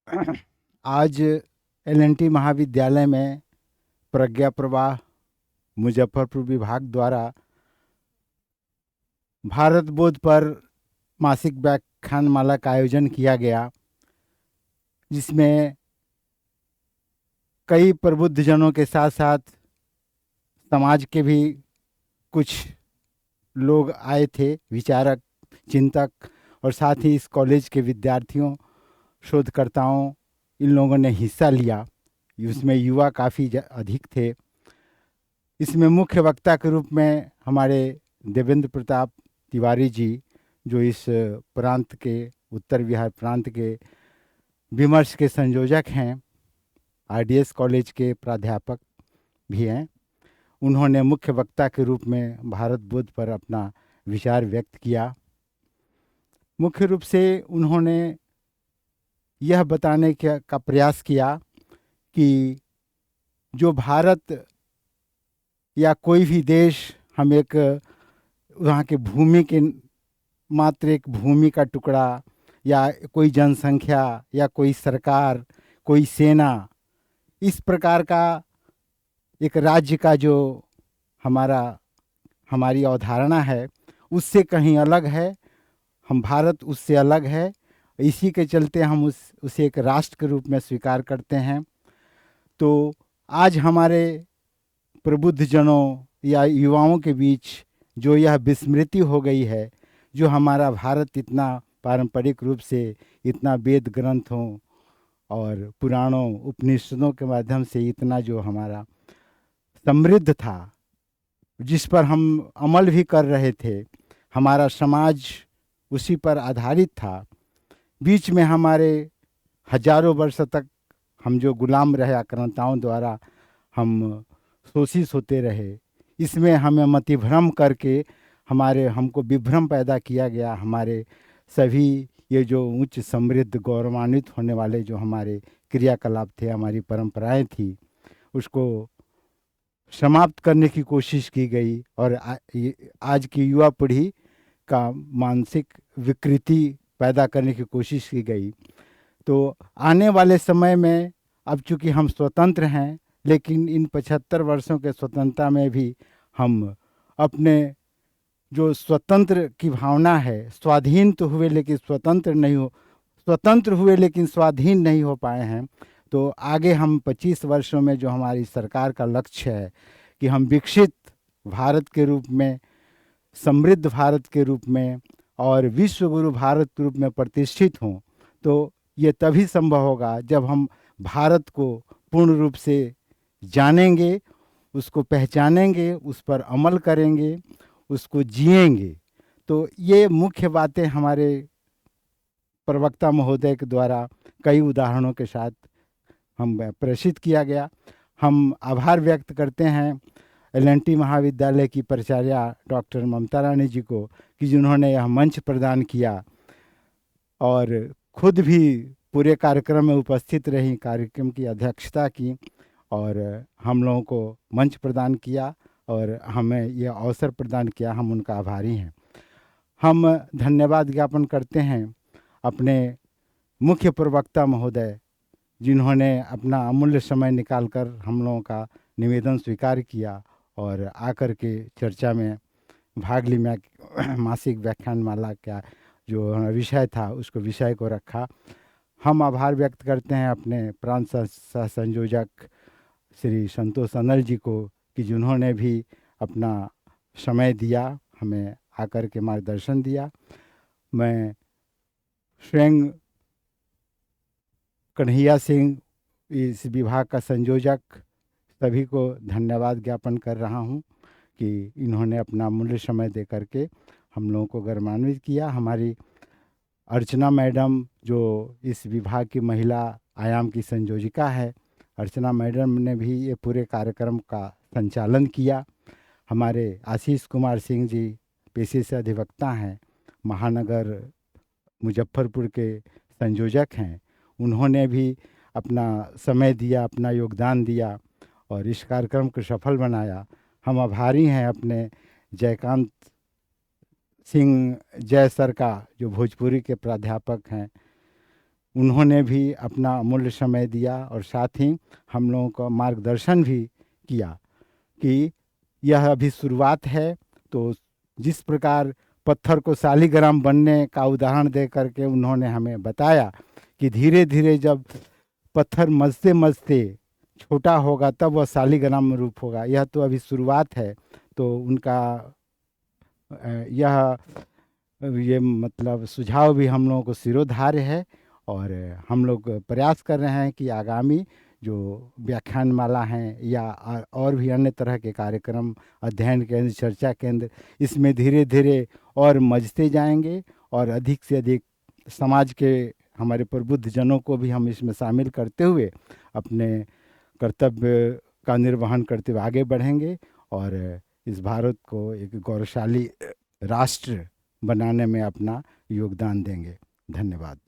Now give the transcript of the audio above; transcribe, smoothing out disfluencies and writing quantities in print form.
आज एलएनटी महाविद्यालय में प्रज्ञा प्रवाह मुजफ्फरपुर विभाग द्वारा भारत बोध पर मासिक व्याख्यानमाला का आयोजन किया गया, जिसमें कई प्रबुद्ध जनों के साथ साथ समाज के भी कुछ लोग आए थे, विचारक, चिंतक, और साथ ही इस कॉलेज के विद्यार्थियों, शोधकर्ताओं, इन लोगों ने हिस्सा लिया। उसमें युवा काफ़ी अधिक थे। इसमें मुख्य वक्ता के रूप में हमारे देवेंद्र प्रताप तिवारी जी, जो इस प्रांत के, उत्तर बिहार प्रांत के विमर्श के संयोजक हैं, आरडीएस कॉलेज के प्राध्यापक भी हैं, उन्होंने मुख्य वक्ता के रूप में भारत बोध पर अपना विचार व्यक्त किया। मुख्य रूप से उन्होंने यह बताने का प्रयास किया कि जो भारत या कोई भी देश, हम एक वहाँ के भूमि के, मात्र एक भूमि का टुकड़ा, या कोई जनसंख्या, या कोई सरकार, कोई सेना, इस प्रकार का एक राज्य का जो हमारी अवधारणा है, उससे कहीं अलग है। हम भारत उससे अलग है। इसी के चलते हम उसे एक राष्ट्र के रूप में स्वीकार करते हैं। तो आज हमारे प्रबुद्ध जनों या युवाओं के बीच जो यह विस्मृति हो गई है, जो हमारा भारत इतना पारंपरिक रूप से, इतना वेद ग्रंथों और पुराणों उपनिषदों के माध्यम से इतना जो हमारा समृद्ध था, जिस पर हम अमल भी कर रहे थे, हमारा समाज उसी पर आधारित था। बीच में हमारे हजारों वर्ष तक हम जो गुलाम रहे, आक्रांताओं द्वारा हम शोषित होते रहे। इसमें हमें मतिभ्रम करके हमको विभ्रम पैदा किया गया। हमारे सभी ये जो उच्च समृद्ध गौरवान्वित होने वाले जो हमारे क्रियाकलाप थे, हमारी परंपराएं थी, उसको समाप्त करने की कोशिश की गई। और आज की युवा पीढ़ी का मानसिक विकृति पैदा करने की कोशिश की गई। तो आने वाले समय में, अब चूंकि हम स्वतंत्र हैं, लेकिन इन 75 वर्षों के स्वतंत्रता में भी हम अपने जो स्वतंत्र की भावना है, स्वाधीन तो हुए लेकिन स्वतंत्र हुए लेकिन स्वाधीन नहीं हो पाए हैं। तो आगे हम 25 वर्षों में जो हमारी सरकार का लक्ष्य है कि हम विकसित भारत के रूप में, समृद्ध भारत के रूप में और विश्व गुरु भारत के रूप में प्रतिष्ठित हों, तो ये तभी संभव होगा जब हम भारत को पूर्ण रूप से जानेंगे, उसको पहचानेंगे, उस पर अमल करेंगे, उसको जिएंगे। तो ये मुख्य बातें हमारे प्रवक्ता महोदय के द्वारा कई उदाहरणों के साथ हम प्रेषित किया गया। हम आभार व्यक्त करते हैं एलएनटी महाविद्यालय की प्राचार्य डॉक्टर ममता रानी जी को, कि जिन्होंने यह मंच प्रदान किया और खुद भी पूरे कार्यक्रम में उपस्थित रही, कार्यक्रम की अध्यक्षता की और हम लोगों को मंच प्रदान किया और हमें यह अवसर प्रदान किया। हम उनका आभारी हैं। हम धन्यवाद ज्ञापन करते हैं अपने मुख्य प्रवक्ता महोदय, जिन्होंने अपना अमूल्य समय निकालकर हम लोगों का निवेदन स्वीकार किया और आकर के चर्चा में भाग लिया। मासिक व्याख्यानमाला का जो विषय था, उसको विषय को रखा। हम आभार व्यक्त करते हैं अपने प्रांत सह संयोजक श्री संतोष अनल जी को, कि जिन्होंने भी अपना समय दिया, हमें आकर के मार्गदर्शन दिया। मैं स्वयं कन्हैया सिंह, इस विभाग का संयोजक, सभी को धन्यवाद ज्ञापन कर रहा हूं कि इन्होंने अपना मूल्य समय दे करके हम लोगों को गौरवान्वित किया। हमारी अर्चना मैडम, जो इस विभाग की महिला आयाम की संयोजिका है, अर्चना मैडम ने भी ये पूरे कार्यक्रम का संचालन किया। हमारे आशीष कुमार सिंह जी पेशे से अधिवक्ता हैं, महानगर मुजफ्फरपुर के संयोजक हैं, उन्होंने भी अपना समय दिया, अपना योगदान दिया और इस कार्यक्रम को सफल बनाया। हम आभारी हैं अपने जयकांत सिंह जय सर का, जो भोजपुरी के प्राध्यापक हैं, उन्होंने भी अपना अमूल्य समय दिया और साथ ही हम लोगों को मार्गदर्शन भी किया कि यह अभी शुरुआत है। तो जिस प्रकार पत्थर को शालीग्राम बनने का उदाहरण दे करके उन्होंने हमें बताया कि धीरे धीरे जब पत्थर मजते मजते छोटा होगा तब वह शालीग्राम रूप होगा, यह तो अभी शुरुआत है। तो उनका यह ये मतलब सुझाव भी हम लोगों को सिरोधार्य है। और हम लोग प्रयास कर रहे हैं कि आगामी जो व्याख्यान माला हैं या और भी अन्य तरह के कार्यक्रम, अध्ययन केंद्र, चर्चा केंद्र, इसमें धीरे धीरे और मजते जाएंगे और अधिक से अधिक समाज के हमारे प्रबुद्ध जनों को भी हम इसमें शामिल करते हुए अपने कर्तव्य का निर्वहन करते हुए आगे बढ़ेंगे और इस भारत को एक गौरवशाली राष्ट्र बनाने में अपना योगदान देंगे। धन्यवाद।